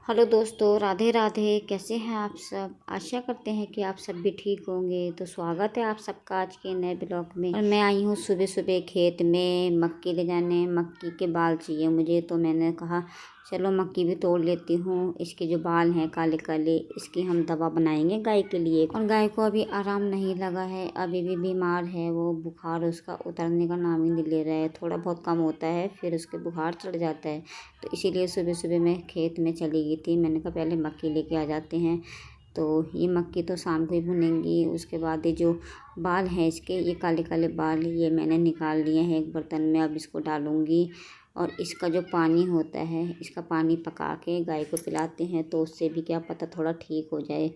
Hello दोस्तों, राधे राधे। कैसे हैं आप सब? आशा करते हैं कि आप सब भी ठीक होंगे। तो स्वागत है आप सबका आज के नए ब्लॉग में। और मैं आई हूँ सुबह सुबह खेत में मक्की ले जाने। मक्की के बाल चाहिए मुझे, तो मैंने कहा चलो मक्की भी तोड़ लेती हूँ। इसके जो बाल हैं काले काले, इसकी हम दवा बनाएंगे गाय के लिए। और गाय को अभी आराम नहीं लगा है, अभी भी बीमार है। वो बुखार उसका उतरने का नाम ही नहीं ले रहा है। थोड़ा बहुत कम होता है, फिर उसके बुखार चढ़ जाता है। तो इसीलिए सुबह सुबह मैं खेत में चली गई थी। मैंने कहा पहले मक्की लेके आ जाते हैं। तो ये मक्की तो शाम को ही भुनेंगी। उसके बाद ये जो बाल हैं इसके, ये काले काले बाल, ये मैंने निकाल लिए हैं एक बर्तन में। अब इसको डालूंगी और इसका जो पानी होता है, इसका पानी पका के गाय को पिलाते हैं, तो उससे भी क्या पता थोड़ा ठीक हो जाए।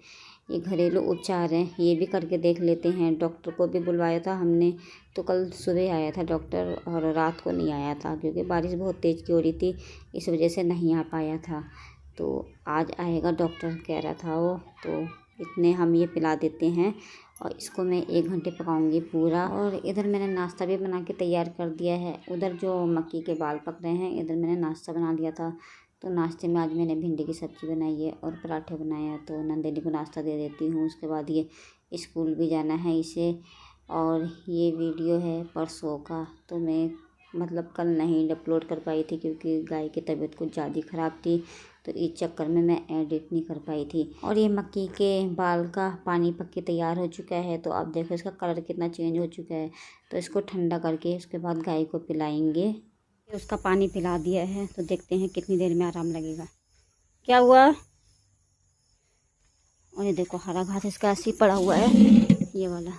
ये घरेलू उपचार हैं, ये भी करके देख लेते हैं। डॉक्टर को भी बुलवाया था हमने, तो कल सुबह आया था डॉक्टर और रात को नहीं आया था, क्योंकि बारिश बहुत तेज़ की हो रही थी, इस वजह से नहीं आ पाया था। तो आज आएगा डॉक्टर कह रहा था वो। तो इतने हम ये पिला देते हैं और इसको मैं 1 घंटे पकाऊंगी पूरा। और इधर मैंने नाश्ता भी बना के तैयार कर दिया है। उधर जो मक्की के बाल पक रहे हैं, इधर मैंने नाश्ता बना लिया था। तो नाश्ते में आज मैंने भिंडी की सब्ज़ी बनाई है और पराठे बनाए हैं। तो नंदिनी को नाश्ता दे देती हूँ। उसके बाद ये स्कूल भी जाना है इसे। और ये वीडियो है परसों का, तो मैं मतलब कल नहीं अपलोड कर पाई थी, क्योंकि गाय की तबीयत कुछ ज़्यादा ख़राब थी, तो इस चक्कर में मैं एडिट नहीं कर पाई थी। और ये मक्की के बाल का पानी पक के तैयार हो चुका है। तो आप देखो इसका कलर कितना चेंज हो चुका है। तो इसको ठंडा करके उसके बाद गाय को पिलाएंगे। उसका पानी पिला दिया है, तो देखते हैं कितनी देर में आराम लगेगा। क्या हुआ? और ये देखो हरा घास इसका ऐसे ही पड़ा हुआ है, ये वाला।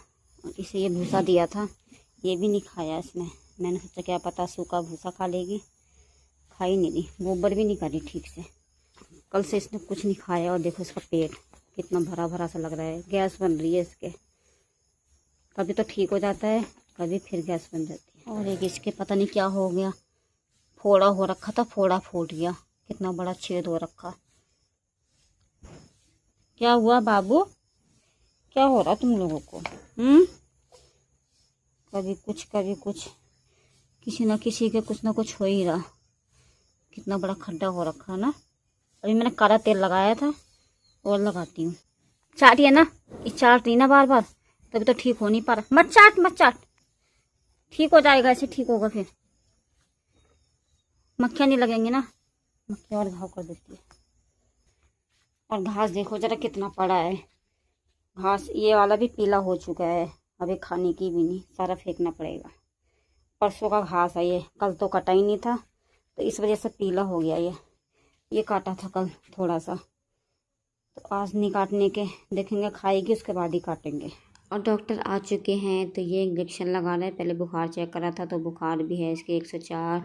और इसे ये भूसा दिया था, ये भी नहीं खाया इसने। मैंने सोचा क्या पता सूखा भूसा खा लेगी, खा ही नहीं रही। गोबर भी नहीं करी ठीक से, कल से इसने कुछ नहीं खाया। और देखो इसका पेट कितना भरा भरा सा लग रहा है। गैस बन रही है इसके, कभी तो ठीक हो जाता है, कभी फिर गैस बन जाती है। और एक इसके पता नहीं क्या हो गया, फोड़ा हो रखा था, फोड़ा फूट गया। कितना बड़ा छेद हो रखा। क्या हुआ बाबू? क्या हो रहा तुम लोगों को? कभी कुछ कभी कुछ, किसी न किसी के कुछ ना कुछ हो ही रहा। कितना बड़ा खड्डा हो रखा है ना। अभी मैंने काला तेल लगाया था और लगाती हूँ। चाटिए ना, ये चाट रही ना बार बार, तभी तो ठीक हो नहीं पा रहा। मत चाट मत चाट, ठीक हो जाएगा, ऐसे ठीक होगा। फिर मक्खियाँ नहीं लगेंगी ना, मक्खियाँ और घाव कर देती है। और घास देखो जरा कितना पड़ा है। घास ये वाला भी पीला हो चुका है, अभी खाने की भी नहीं, सारा फेंकना पड़ेगा। परसों का घास है ये, कल तो कटा ही नहीं था, तो इस वजह से पीला हो गया। ये काटा था कल थोड़ा सा, तो आज नहीं काटने के, देखेंगे खाएगी उसके बाद ही काटेंगे। और डॉक्टर आ चुके हैं, तो ये इंजेक्शन लगा रहे हैं। पहले बुखार चेक करा था, तो बुखार भी है इसके 104।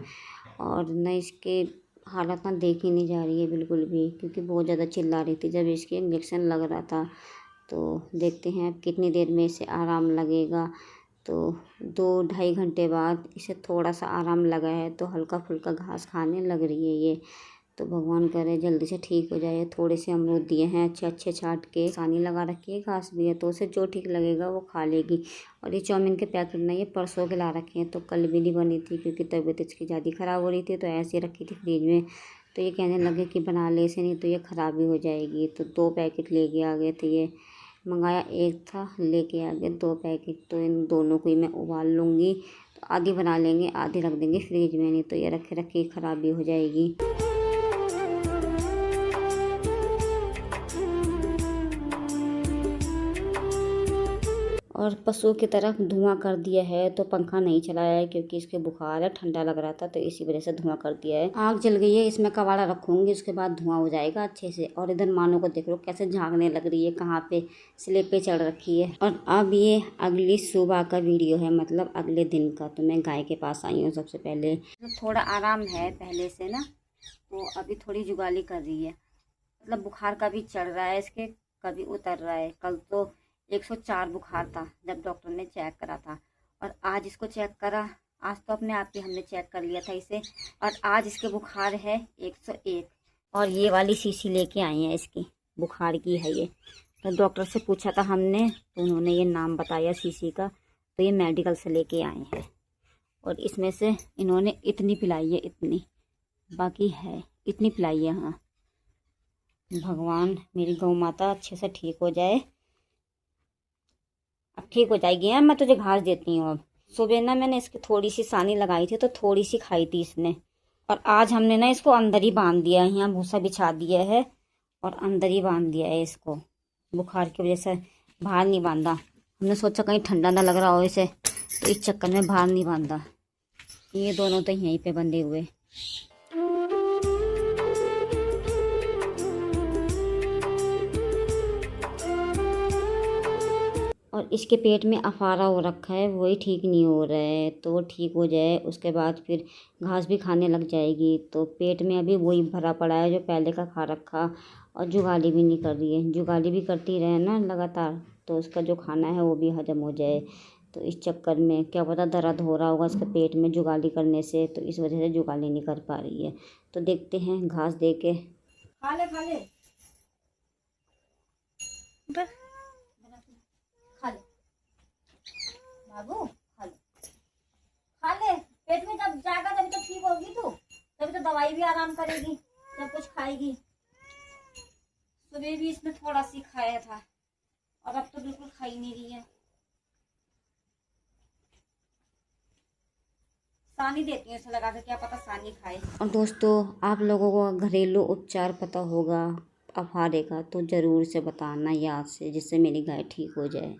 और न इसके हालत ना देखी नहीं जा रही है बिल्कुल भी, क्योंकि बहुत ज़्यादा चिल्ला रही थी जब इसके इंजेक्शन लग रहा था। तो देखते हैं अब कितनी देर में इसे आराम लगेगा। तो 2-2.5 घंटे बाद इसे थोड़ा सा आराम लगा है, तो हल्का फुल्का घास खाने लग रही है ये। तो भगवान करे जल्दी से ठीक हो जाए। थोड़े से अमरूद दिए हैं अच्छे अच्छे छांट के, सानी लगा रखी है, घास भी है, तो उसे जो ठीक लगेगा वो खा लेगी। और ये चाउमीन के पैकेट ना, ये परसों के ला रखे हैं, तो कल भी नहीं बनी थी, क्योंकि तबीयत इसकी ज़्यादा ख़राब हो रही थी, तो ऐसे रखी थी फ्रिज में। तो ये कहने लगे कि बना ले इसे, नहीं तो ये ख़राब भी हो जाएगी। तो 2 पैकेट लेके आ गए थे। ये मंगाया एक था, लेके आ गए 2 पैकेट। तो इन दोनों को ही मैं उबाल लूँगी, तो आधी बना लेंगे, आधी रख देंगे फ्रिज में, नहीं तो ये रखे रखे ख़राब भी हो जाएगी। और पशुओं की तरफ धुआं कर दिया है, तो पंखा नहीं चलाया है, क्योंकि इसके बुखार है, ठंडा लग रहा था, तो इसी वजह से धुआं कर दिया है। आग जल गई है, इसमें कबाड़ा रखूँगी, उसके बाद धुआं हो जाएगा अच्छे से। और इधर मानो को देख लो कैसे झांकने लग रही है, कहाँ पे स्लेब पे चढ़ रखी है। और अब ये अगली सुबह का वीडियो है, मतलब अगले दिन का। तो मैं गाय के पास आई हूँ सबसे पहले। तो थोड़ा आराम है पहले से ना, तो अभी थोड़ी जुगाली कर रही है। मतलब बुखार कभी चढ़ रहा है इसके, कभी उतर रहा है। कल तो 104 बुखार था जब डॉक्टर ने चेक करा था, और आज इसको चेक करा। आज तो अपने आप ही हमने चेक कर लिया था इसे, और आज इसके बुखार है 101। और ये वाली शीशी लेके आई हैं इसकी, बुखार की है ये। तो डॉक्टर से पूछा था हमने, तो उन्होंने ये नाम बताया शीशी का, तो ये मेडिकल से लेके आए हैं। और इसमें से इन्होंने इतनी पिलाई है, इतनी बाकी है, इतनी पिलाई है। हाँ, भगवान मेरी गौ माता अच्छे से ठीक हो जाए। अब ठीक हो जाएगी। है, मैं तुझे घास देती हूँ अब। सुबह ना मैंने इसकी थोड़ी सी सानी लगाई थी तो थोड़ी सी खाई थी इसने, और आज हमने ना इसको अंदर ही बांध दिया है। यहाँ भूसा बिछा दिया है और अंदर ही बांध दिया है इसको, बुखार की वजह से बाहर नहीं बांधा। हमने सोचा कहीं ठंडा ना लग रहा हो इसे, तो इस चक्कर में बाहर नहीं बांधा। ये दोनों तो यहीं पे बंधे हुए। और इसके पेट में अफारा हो रखा है, वही ठीक नहीं हो रहा है। तो वो ठीक हो जाए उसके बाद फिर घास भी खाने लग जाएगी। तो पेट में अभी वही भरा पड़ा है जो पहले का खा रखा, और जुगाली भी नहीं कर रही है। जुगाली भी करती रहे ना लगातार, तो उसका जो खाना है वो भी हजम हो जाए। तो इस चक्कर में क्या पता दर्द हो रहा होगा इसके पेट में जुगाली करने से, तो इस वजह से जुगाली नहीं कर पा रही है। तो देखते हैं घास दे के। खा ले खा ले खा ले बाबू, खा ले खा ले। पेट में जब जाएगा तभी तो ठीक होगी तू, तभी तो दवाई भी आराम करेगी जब कुछ खाएगी। सुबह भी इसने थोड़ा सी खाया था और अब तो बिल्कुल खा ही नहीं रही है। सानी देती हूँ इसे लगा के, क्या पता सानी खाए। और दोस्तों, आप लोगों को घरेलू उपचार पता होगा अफारे का तो ज़रूर से बताना याद से, जिससे मेरी गाय ठीक हो जाए।